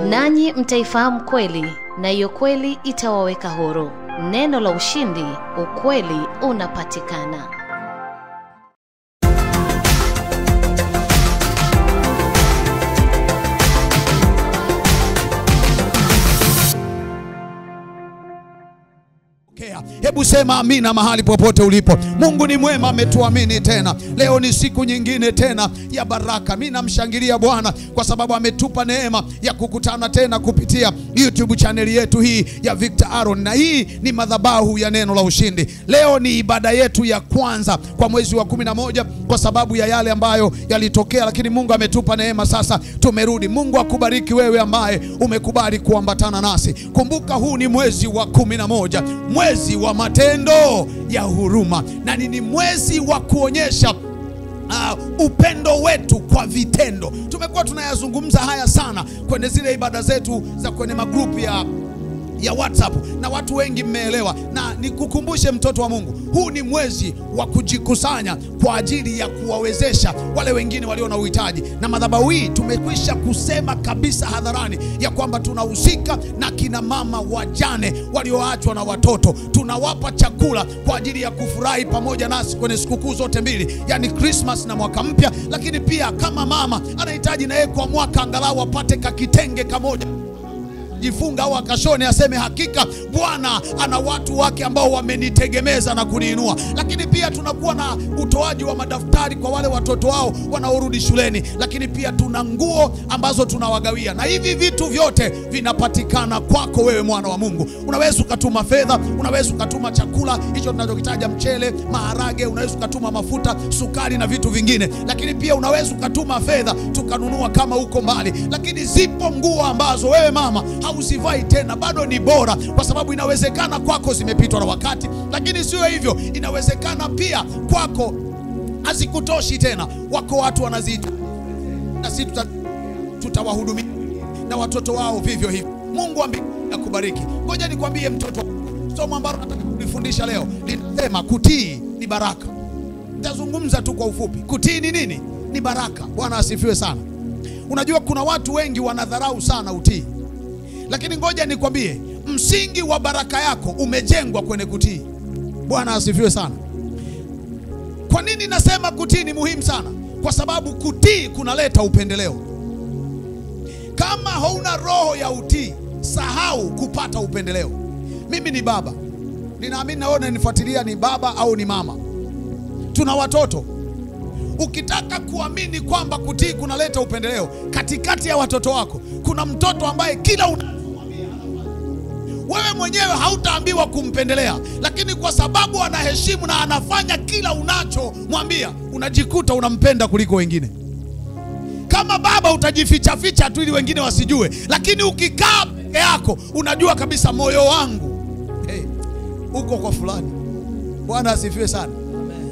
Nanyi mtaifahamu kweli, na hiyo kweli itawaweka huru. Neno la ushindi, ukweli unapatikana. Hebu sema amina mahali popote ulipo. Mungu ni mwema, ametuamini tena. Leo ni siku nyingine tena ya baraka. Mimi namshangilia Bwana kwa sababu ametupa neema ya kukutana tena kupitia YouTube channel yetu hii ya Victor Aaron, na hii ni madhabahu ya neno la ushindi. Leo ni ibada yetu ya kwanza kwa mwezi wa 11 kwa sababu ya yale ambayo yalitokea, lakini Mungu ametupa neema, sasa tumerudi. Mungu akubariki wewe ambaye umekubali kuambatana nasi. Kumbuka huu ni mwezi wa 11, mwezi wa matendo ya huruma, na ni mwezi wa kuonyesha upendo wetu kwa vitendo. Tumekuwa tunayazungumza haya sana kwenye zile ibada zetu za kwenye magrupu ya WhatsApp, na watu wengi mmeelewa. Na nikukumbushe mtoto wa Mungu, huu ni mwezi wa kujikusanya kwa ajili ya kuwawezesha wale wengine walio na uhitaji. Na madhabahu hii tumekwisha kusema kabisa hadharani ya kwamba tunahusika na kina mama wajane walioachwa na watoto. Tunawapa chakula kwa ajili ya kufurahi pamoja nasi kwenye sikukuu zote mbili, yani Christmas na mwaka mpya. Lakini pia kama mama anahitaji na yeye kwa mwaka angalau apate kakitenge kamoja jifunga au akashone, aseme hakika Bwana ana watu wake ambao wamenitegemeza na kuniinua. Lakini pia tunakuwa na utoaji wa madaftari kwa wale watoto wao wanaorudi shuleni. Lakini pia tuna nguo ambazo tunawagawia, na hivi vitu vyote vinapatikana kwako wewe mwana wa Mungu. Unaweza ukatuma fedha, unaweza ukatuma chakula hicho tunachokitaja, mchele, maharage, unaweza ukatuma mafuta, sukari na vitu vingine. Lakini pia unaweza ukatuma fedha tukanunua kama uko mbali. Lakini zipo nguo ambazo wewe mama hausivai tena, bado ni bora, kwa sababu inawezekana kwako zimepitwa na wakati. Lakini sio hivyo, inawezekana pia kwako hazikutoshi tena, wako watu wanazihitaji, na sisi tutawahudumia na watoto wao vivyo hivyo. Mungu akubariki. Ngoja nikwambie mtoto, somo ambalo nataka kufundisha leo linasema kutii ni baraka. Nitazungumza tu kwa ufupi. Kutii ni nini? Ni baraka. Bwana asifiwe sana. Unajua kuna watu wengi wanadharau sana utii, lakini ngoja nikwambie, msingi wa baraka yako umejengwa kwenye kutii. Bwana asifiwe sana. Kwa nini nasema kutii ni muhimu sana? Kwa sababu kutii kunaleta upendeleo. Kama hauna roho ya utii, sahau kupata upendeleo. Mimi ni baba, ninaamini na wewe unanifuatilia ni baba au ni mama, tuna watoto. Ukitaka kuamini kwamba kutii kunaleta upendeleo, katikati ya watoto wako kuna mtoto ambaye kila unamwambia wewe mwenyewe hautaambiwa kumpendelea, lakini kwa sababu anaheshimu na anafanya kila unachomwambia, unajikuta unampenda kuliko wengine. Kama baba utajificha ficha tu ili wengine wasijue, lakini ukikaa peke yako unajua kabisa moyo wangu uko kwa fulani. Bwana asifiwe sana.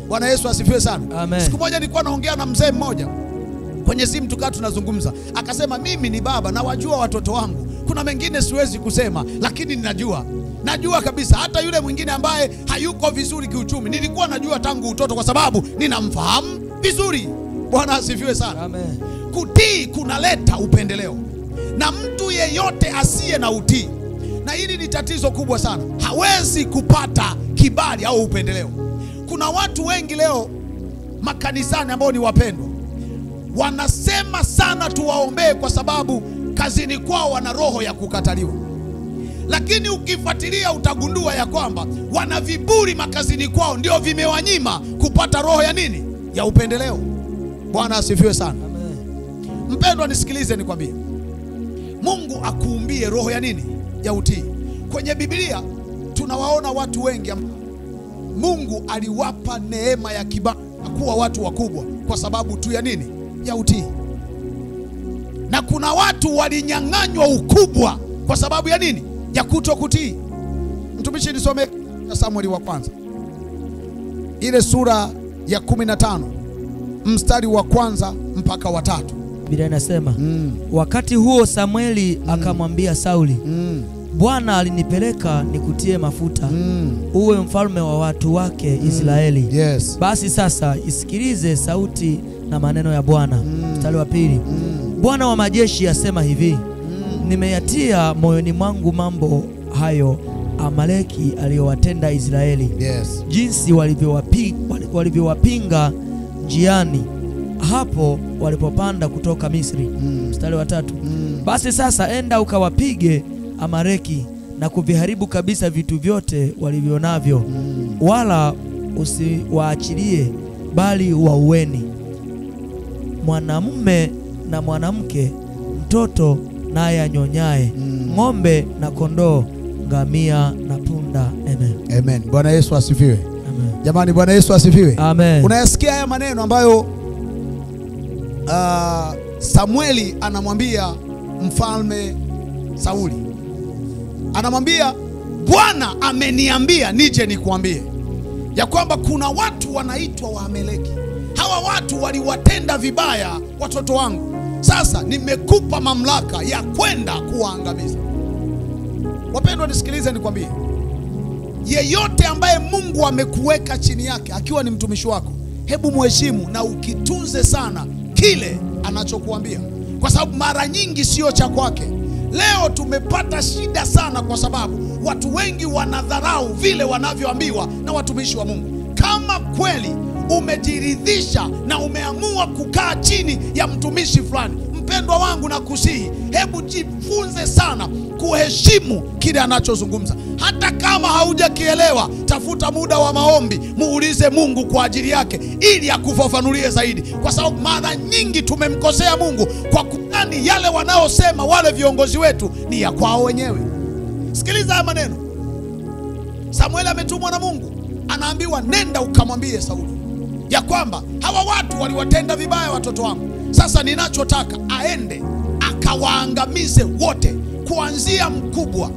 Bwana Yesu asifiwe sana. Amen. Siku moja nilikuwa naongea na mzee mmoja kwenye simu, tukaa tunazungumza, akasema mimi ni baba na wajua watoto wangu, kuna mengine siwezi kusema, lakini najua kabisa. Hata yule mwingine ambaye hayuko vizuri kiuchumi nilikuwa najua tangu utoto, kwa sababu ninamfahamu vizuri. Bwana asifiwe sana. Amen. Kutii kunaleta upendeleo, na mtu yeyote asiye na utii, na hili ni tatizo kubwa sana, hawezi kupata kibali au upendeleo. Kuna watu wengi leo makanisani ambao ni wapendwa, wanasema sana tuwaombee kwa sababu kazini kwao wana roho ya kukataliwa. Lakini ukifuatilia utagundua ya kwamba wana viburi makazini kwao, ndio vimewanyima kupata roho ya nini? Ya upendeleo. Bwana asifiwe sana. Amen. Mpendwa, nisikilize nikwambie, Mungu akuumbie roho ya nini? Ya utii. Kwenye Biblia tunawaona watu wengi Mungu aliwapa neema ya kibali kuwa watu wakubwa kwa sababu tu ya nini? Ya utii. Na kuna watu walinyang'anywa ukubwa kwa sababu ya nini? Ya kutokutii. Mtumishi, nisome Samueli wa kwanza ile sura ya 15 mstari wa kwanza mpaka wa 3. Biblia inasema wakati huo Samueli akamwambia Sauli, Bwana alinipeleka nikutie mafuta uwe mfalme wa watu wake Israeli. Yes. Basi sasa isikilize sauti na maneno ya Bwana. Mstari wa 2. Bwana wa majeshi asema hivi, nimeyatia moyoni mwangu mambo hayo Amaleki aliyowatenda Israeli. Yes. Jinsi walivyowapinga njiani hapo walipopanda kutoka Misri. Mstari wa 3. Basi sasa enda ukawapige Amaleki na kuviharibu kabisa vitu vyote walivyonavyo, wala usiwaachilie, bali waueni, mwanamume na mwanamke, mtoto naye anyonyaye, ng'ombe na kondoo, ngamia na punda. Amen. Amen. Bwana Yesu asifiwe. Amen. Jamani, Bwana Yesu asifiwe. Amen. Unayasikia haya maneno ambayo Samueli anamwambia mfalme Sauli. Anamwambia, Bwana ameniambia nije nikuambie ya kwamba kuna watu wanaitwa Waamaleki. Hawa watu waliwatenda vibaya watoto wangu. Sasa nimekupa mamlaka ya kwenda kuwaangamiza. Wapendwa, nisikilize nikwambie. Yeyote ambaye Mungu amekuweka chini yake akiwa ni mtumishi wako, hebu muheshimu na ukitunze sana kile anachokuambia, kwa sababu mara nyingi sio cha kwake. Leo tumepata shida sana kwa sababu watu wengi wanadharau vile wanavyoambiwa na watumishi wa Mungu. Kama kweli umejiridhisha na umeamua kukaa chini ya mtumishi fulani, mpendwa wangu, na kusihi, hebu jifunze sana kuheshimu kile anachozungumza. Hata kama haujakielewa, tafuta muda wa maombi, muulize Mungu kwa ajili yake ili akufafanulie zaidi, kwa sababu mara nyingi tumemkosea Mungu kwa kudhani yale wanaosema wale viongozi wetu ni ya kwao wenyewe. Sikiliza haya maneno. Samueli ametumwa na Mungu, anaambiwa nenda ukamwambie Sauli ya kwamba hawa watu waliwatenda vibaya watoto wangu. Sasa ninachotaka aende akawaangamize wote, kuanzia mkubwa,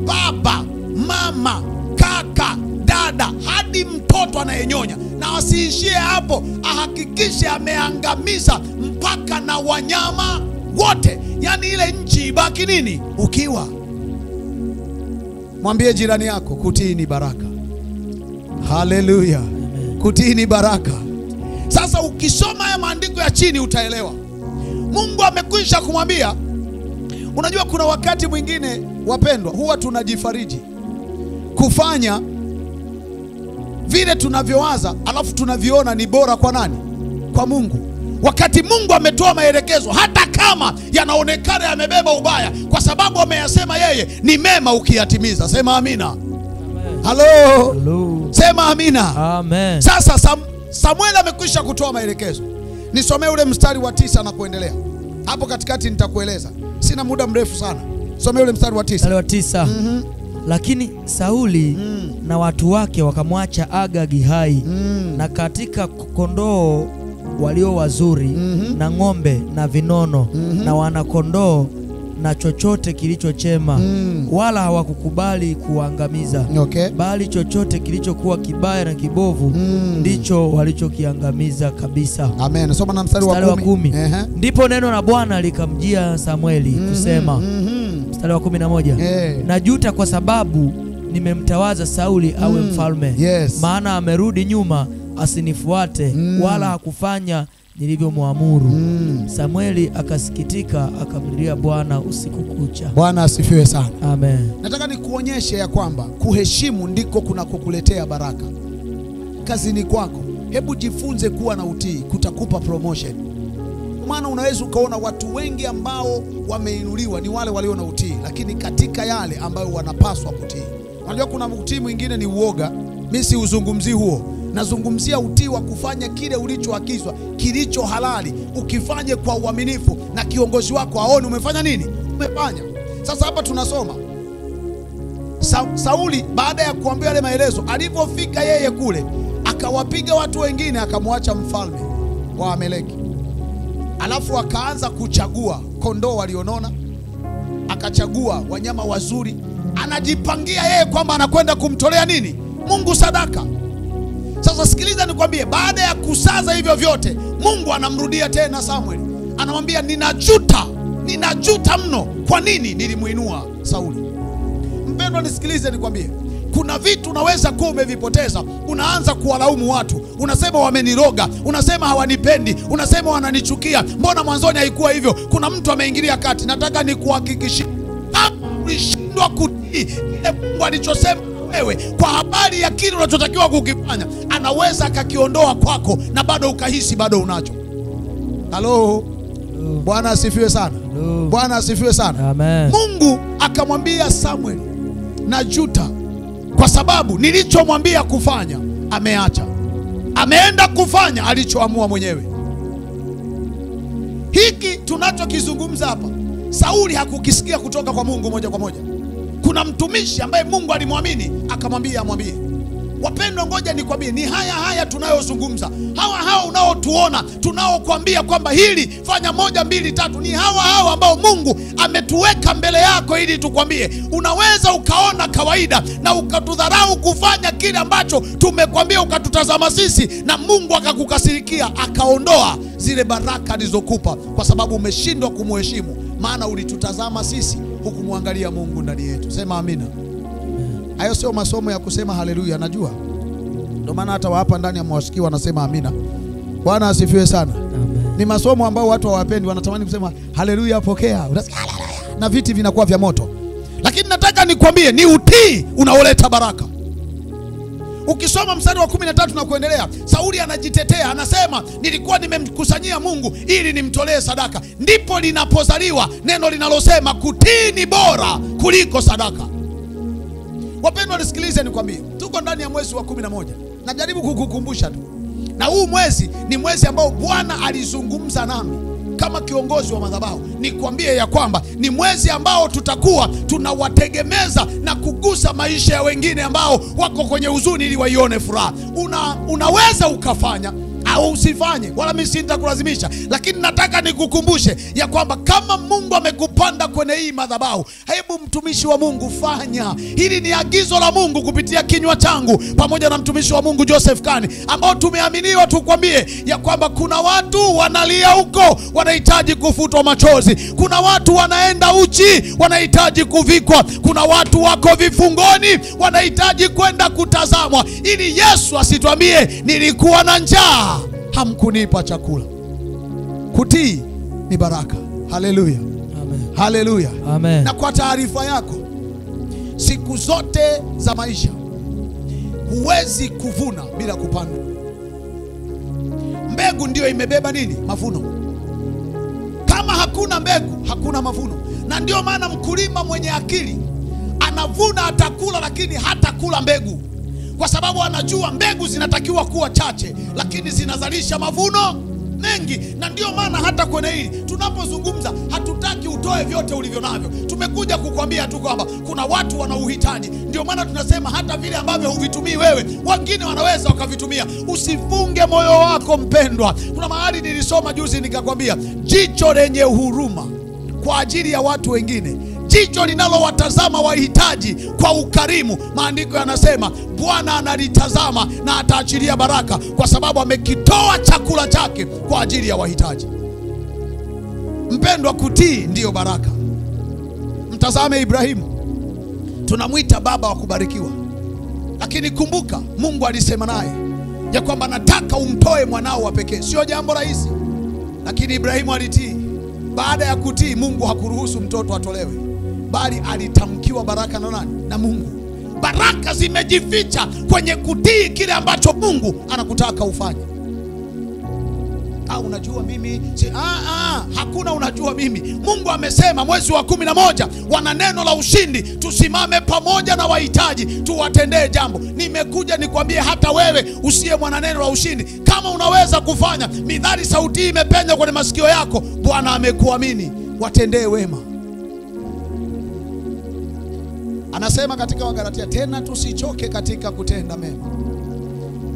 baba, mama, kaka, dada, hadi mtoto anayenyonya. Na asiishie hapo, ahakikishe ameangamiza mpaka na wanyama wote. Yani ile nchi ibaki nini? Ukiwa. Mwambie jirani yako, kutii ni baraka. Haleluya. Kutii ni baraka. Sasa ukisoma haya maandiko ya chini utaelewa. Mungu amekwisha kumwambia. Unajua kuna wakati mwingine wapendwa, huwa tunajifariji kufanya vile tunavyowaza, alafu tunaviona ni bora kwa nani? Kwa Mungu. Wakati Mungu ametoa maelekezo, hata kama yanaonekana yamebeba ubaya, kwa sababu ameyasema yeye ni mema ukiyatimiza. Sema amina. Halo. Hello. Sema amina. Amen. Sasa Samueli amekwisha kutoa maelekezo. Nisomee ule mstari wa 9 na kuendelea. Hapo katikati nitakueleza. Sina muda mrefu sana. Somea ule mstari wa 9. Mstari wa 9. Lakini Sauli na watu wake wakamwacha Agagi hai, na katika kondoo walio wazuri, na ng'ombe na vinono, na wana-kondoo na chochote kilichochema, wala hawakukubali kuangamiza. Okay. Bali chochote kilichokuwa kibaya na kibovu ndicho walichokiangamiza kabisa. Amen. Soma na mstari wa 10. Ndipo neno la Bwana likamjia Samueli kusema, mstari wa 11, najuta kwa sababu nimemtawaza Sauli awe mfalme. Yes. Maana amerudi nyuma asinifuate, wala hakufanya nilivyomwamuru. Samueli akasikitika, akamlilia Bwana usiku kucha. Bwana asifiwe sana. Amen. Nataka nikuonyeshe ya kwamba kuheshimu ndiko kunakokuletea baraka kazini kwako. Hebu jifunze kuwa na utii, kutakupa promotion. Maana unaweza ukaona watu wengi ambao wameinuliwa ni wale walio na utii, lakini katika yale ambayo wanapaswa kutii. Unajua kuna utii mwingine ni uoga. Mimi si uzungumzi huo. Nazungumzia utii wa kufanya kile ulichoagizwa, kilicho halali, ukifanye kwa uaminifu, na kiongozi wako aone umefanya nini? Umefanya. Sasa hapa tunasoma Sauli baada ya kuambiwa yale maelezo, alipofika yeye kule, akawapiga watu wengine, akamwacha mfalme wa Amaleki. Alafu akaanza kuchagua kondoo walionona, akachagua wanyama wazuri, anajipangia yeye kwamba anakwenda kumtolea nini? Mungu sadaka. Sasa sikiliza nikwambie, baada ya kusaza hivyo vyote, Mungu anamrudia tena Samuel. Anamwambia ninajuta mno. Kwa nini nilimuinua Sauli? Mpendwa, nisikilize nikwambie, kuna vitu unaweza kuwa umevipoteza, unaanza kuwalaumu watu, unasema wameniroga, unasema hawanipendi, unasema wananichukia, mbona mwanzoni haikuwa hivyo? Kuna mtu ameingilia kati. Nataka nikuhakikishie, kama ulishindwa kutii kile Mungu alichosema wewe kwa habari ya kile unachotakiwa kukifanya, anaweza akakiondoa kwako na bado ukahisi bado unacho. Halo, Bwana asifiwe sana. Bwana asifiwe sana. Amen. Mungu akamwambia Samuel, najuta kwa sababu nilichomwambia kufanya ameacha, ameenda kufanya alichoamua mwenyewe. Hiki tunachokizungumza hapa, Sauli hakukisikia kutoka kwa Mungu moja kwa moja. Kuna mtumishi ambaye Mungu alimwamini akamwambia amwambie. Wapendwa, ngoja nikwambie, ni haya tunayozungumza, hawa unaotuona tunaokuambia kwamba hili fanya 1 2 3, ni hawa ambao Mungu ametuweka mbele yako ili tukwambie. Unaweza ukaona kawaida na ukatudharau kufanya kile ambacho tumekwambia, ukatutazama sisi na Mungu akakukasirikia, akaondoa zile baraka alizokupa kwa sababu umeshindwa kumheshimu, maana ulitutazama sisi hukumwangalia Mungu ndani yetu. Sema amina. Hayo sio masomo ya kusema haleluya, najua. Ndio maana hata hapa ndani ya mwasikio wanasema amina. Bwana asifiwe sana. Amen. Ni masomo ambao watu hawapendi, wanatamani kusema haleluya, pokea. Unasikia haleluya na viti vinakuwa vya moto. Lakini nataka nikwambie, ni utii unaoleta baraka. Ukisoma mstari wa 13 na kuendelea, Sauli anajitetea, anasema nilikuwa nimemkusanyia Mungu ili nimtolee sadaka. Ndipo linapozaliwa neno linalosema kutii ni bora kuliko sadaka. Wapendwa, nisikilize nikwambie, tuko ndani ya mwezi wa 11. Najaribu kukukumbusha tu, na huu mwezi ni mwezi ambao Bwana alizungumza nami kama kiongozi wa madhabahu. Nikwambie ya kwamba ni mwezi ambao tutakuwa tunawategemeza na kugusa maisha ya wengine ambao wako kwenye huzuni ili waione furaha. Unaweza ukafanya au usifanye, wala mimi sitakulazimisha, lakini nataka nikukumbushe ya kwamba kama Mungu amekupanda kwenye hii madhabahu, hebu mtumishi wa Mungu fanya. Hili ni agizo la Mungu kupitia kinywa changu pamoja na mtumishi wa Mungu Joseph Kani, ambao tumeaminiwa tukwambie ya kwamba kuna watu wanalia huko wanahitaji kufutwa machozi, kuna watu wanaenda uchi wanahitaji kuvikwa, kuna watu wako vifungoni wanahitaji kwenda kutazamwa, ili Yesu asitwambie nilikuwa na njaa hamkunipa chakula. Kutii ni baraka. Haleluya. Amen. Haleluya. Amen. Na kwa taarifa yako, siku zote za maisha huwezi kuvuna bila kupanda. Mbegu ndio imebeba nini? Mavuno. Kama hakuna mbegu, hakuna mavuno. Na ndio maana mkulima mwenye akili anavuna, atakula, lakini hatakula mbegu, kwa sababu anajua mbegu zinatakiwa kuwa chache lakini zinazalisha mavuno mengi. Na ndio maana hata kwenye hili tunapozungumza, hatutaki utoe vyote ulivyo navyo. Tumekuja kukwambia tu kwamba kuna watu wana uhitaji. Ndio maana tunasema hata vile ambavyo huvitumii wewe, wengine wanaweza wakavitumia. Usifunge moyo wako mpendwa. Kuna mahali nilisoma juzi nikakwambia, jicho lenye huruma kwa ajili ya watu wengine, jicho linalowatazama wahitaji kwa ukarimu. Maandiko yanasema Bwana analitazama na ataachilia baraka, kwa sababu amekitoa chakula chake kwa ajili ya wahitaji. Mpendwa, kutii ndiyo baraka. Mtazame Ibrahimu, tunamwita baba wa kubarikiwa, lakini kumbuka Mungu alisema naye ya kwamba nataka umtoe mwanao wa pekee. Sio jambo rahisi, lakini Ibrahimu alitii. Baada ya kutii, Mungu hakuruhusu mtoto atolewe, bali alitamkiwa baraka na nani? Na Mungu. Baraka zimejificha kwenye kutii kile ambacho Mungu anakutaka ufanye. Unajua mimi hakuna unajua mimi. Mungu amesema mwezi wa 11 wana neno la ushindi, tusimame pamoja na wahitaji tuwatendee jambo. Nimekuja nikwambie hata wewe usiye mwana neno la ushindi, kama unaweza kufanya, midhali sauti imepenya kwenye masikio yako, Bwana amekuamini, watendee wema. Anasema katika Wagalatia, tena tusichoke katika kutenda mema,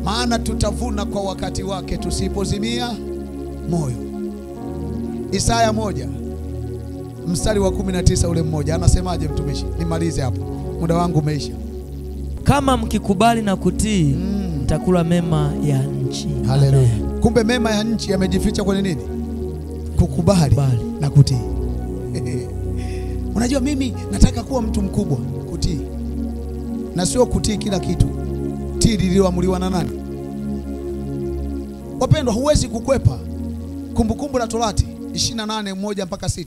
maana tutavuna kwa wakati wake tusipozimia moyo. Isaya 1 mstari wa 19 ule mmoja anasemaje mtumishi? Nimalize hapo, muda wangu umeisha. Kama mkikubali na kutii, mtakula mema ya nchi. Haleluya. Kumbe mema ya nchi yamejificha kwenye nini? Kukubali na kutii. Unajua mimi nataka kuwa mtu mkubwa, kutii. na sio kutii kila kitu. Tii lililoamuliwa na nani? Wapendwa, huwezi kukwepa Kumbukumbu la Torati 28:1 mpaka 6.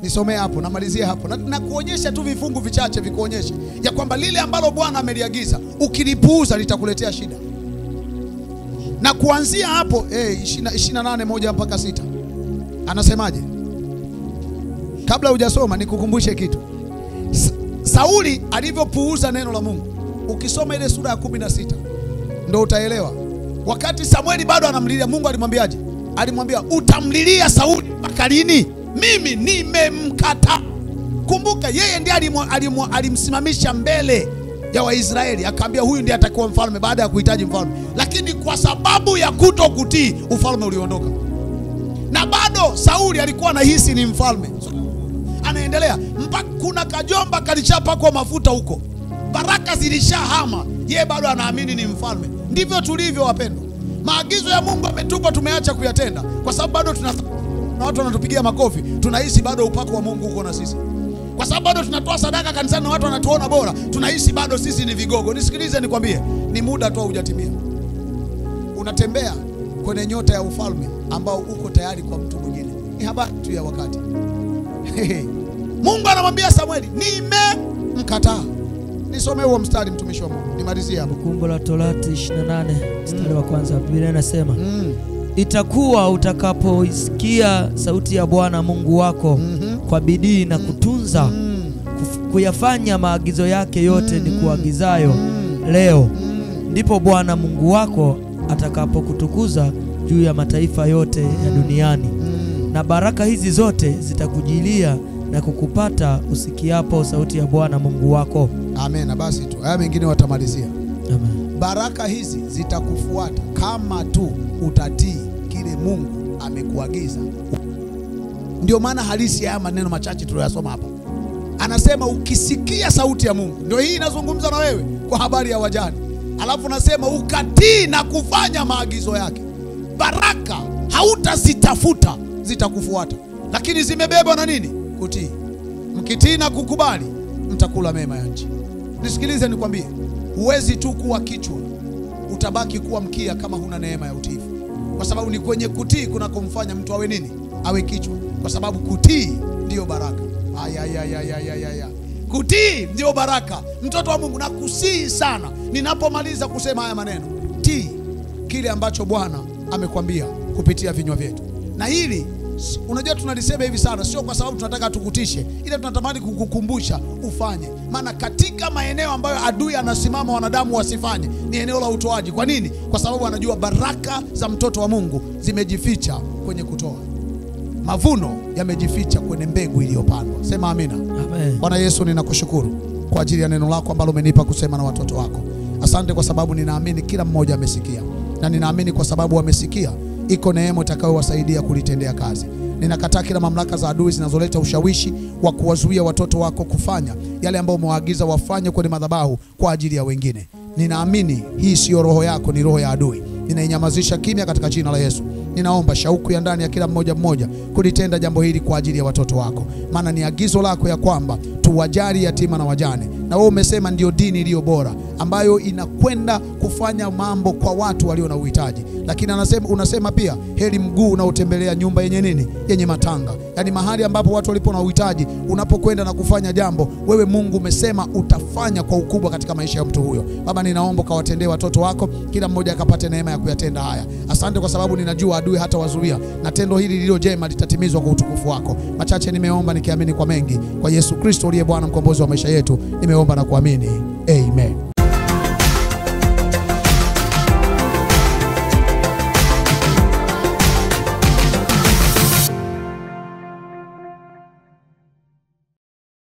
Nisomee hapo, namalizia hapo na kuonyesha tu vifungu vichache vikuonyeshe ya kwamba lile ambalo Bwana ameliagiza ukilipuuza litakuletea shida. Na kuanzia hapo 28:1 mpaka 6 anasemaje? Kabla hujasoma nikukumbushe kitu. Sauli alivyopuuza neno la Mungu, ukisoma ile sura ya 16 ndio utaelewa. Wakati Samueli bado anamlilia, Mungu alimwambiaje? Alimwambia, utamlilia Sauli mpaka lini? Mimi nimemkataa. Kumbuka yeye ndiye alimsimamisha mbele ya Waisraeli, akamwambia huyu ndiye atakuwa mfalme baada ya kuhitaji mfalme. Lakini kwa sababu ya kutokutii, ufalme uliondoka. Na bado Sauli alikuwa anahisi ni mfalme. Anaendelea mpaka kuna kajomba kalichapakwa mafuta huko, baraka zilishahama, yeye bado anaamini ni mfalme. Ndivyo tulivyo wapendwa. Maagizo ya Mungu ametupa, tumeacha kuyatenda kwa sababu bado na watu wanatupigia makofi, tunahisi bado upako wa Mungu uko na sisi. Kwa sababu bado tunatoa sadaka kanisani na watu wanatuona bora, tunahisi bado sisi ni vigogo. Nisikilize nikwambie, ni muda tu hujatimia. Unatembea kwenye nyota ya ufalme ambao uko tayari kwa mtu mwingine. Ni habari tu ya wakati. Mungu anamwambia Samueli, nimemkataa. Nisome huo mstari mtumishi wa Mungu, nimalizie hapo. Kumbukumbu la Torati 28 mstari wa kwanza. Biblia inasema itakuwa utakapoisikia sauti ya Bwana Mungu wako kwa bidii na kutunza kuyafanya maagizo yake yote ni kuagizayo leo, ndipo Bwana Mungu wako atakapokutukuza juu ya mataifa yote ya duniani, na baraka hizi zote zitakujilia na kukupata usikiapo sauti ya Bwana Mungu wako. Amen. Na basi tu haya mengine watamalizia. Amen. Baraka hizi zitakufuata kama tu utatii kile Mungu amekuagiza. Ndio maana halisi ya maneno machache tuliyosoma hapa. Anasema ukisikia sauti ya Mungu, ndio hii inazungumza na wewe kwa habari ya wajane. Alafu nasema ukatii na kufanya maagizo yake, baraka hautazitafuta, zitakufuata. Lakini zimebebwa na nini? Kutii. Mkitii na kukubali, mtakula mema ya nchi. Nisikilize nikwambie, huwezi tu kuwa kichwa, utabaki kuwa mkia kama huna neema ya utiifu. Kwa sababu ni kwenye kutii kunakomfanya mtu awe nini? Awe kichwa. Kwa sababu kutii ndio baraka. Kutii ndio baraka. Mtoto wa Mungu, nakusihi sana ninapomaliza kusema haya maneno, tii kile ambacho Bwana amekwambia kupitia vinywa vyetu. Na hili unajua tunalisema hivi sana, sio kwa sababu tunataka tukutishe, ila tunatamani kukukumbusha ufanye. Maana katika maeneo ambayo adui anasimama wanadamu wasifanye, ni eneo la utoaji. Kwa nini? Kwa sababu anajua baraka za mtoto wa Mungu zimejificha kwenye kutoa. Mavuno yamejificha kwenye mbegu iliyopandwa. Sema amina. Amen. Bwana Yesu, ninakushukuru kwa ajili ya neno lako ambalo umenipa kusema na watoto wako. Asante kwa sababu ninaamini kila mmoja amesikia, na ninaamini kwa sababu wamesikia, iko neema itakayowasaidia kulitendea kazi. Ninakataa kila mamlaka za adui zinazoleta ushawishi wa kuwazuia watoto wako kufanya yale ambayo umewaagiza wafanye kwenye madhabahu kwa ajili ya wengine. Ninaamini hii sio roho yako, ni roho ya adui. Ninainyamazisha kimya katika jina la Yesu. Ninaomba shauku ya ndani ya kila mmoja kulitenda jambo hili kwa ajili ya watoto wako. Maana ni agizo lako ya kwamba tuwajali yatima na wajane. Na wewe umesema ndio dini iliyo bora ambayo inakwenda kufanya mambo kwa watu walio na uhitaji. Lakini unasema pia heri mguu unaotembelea nyumba yenye nini? Yenye matanga. Yaani mahali ambapo watu walipo na uhitaji, unapokwenda na kufanya jambo, wewe Mungu umesema utafanya kwa ukubwa katika maisha ya mtu huyo. Baba, ninaomba kawatendee watoto wako, kila mmoja akapate neema ya kuyatenda haya. Asante kwa sababu ninajua adui hata wazuia, na tendo hili lililo jema litatimizwa kwa utukufu wako. Machache nimeomba nikiamini kwa mengi, kwa Yesu Kristo aliye Bwana mkombozi wa maisha yetu, nimeomba na kuamini. Amen.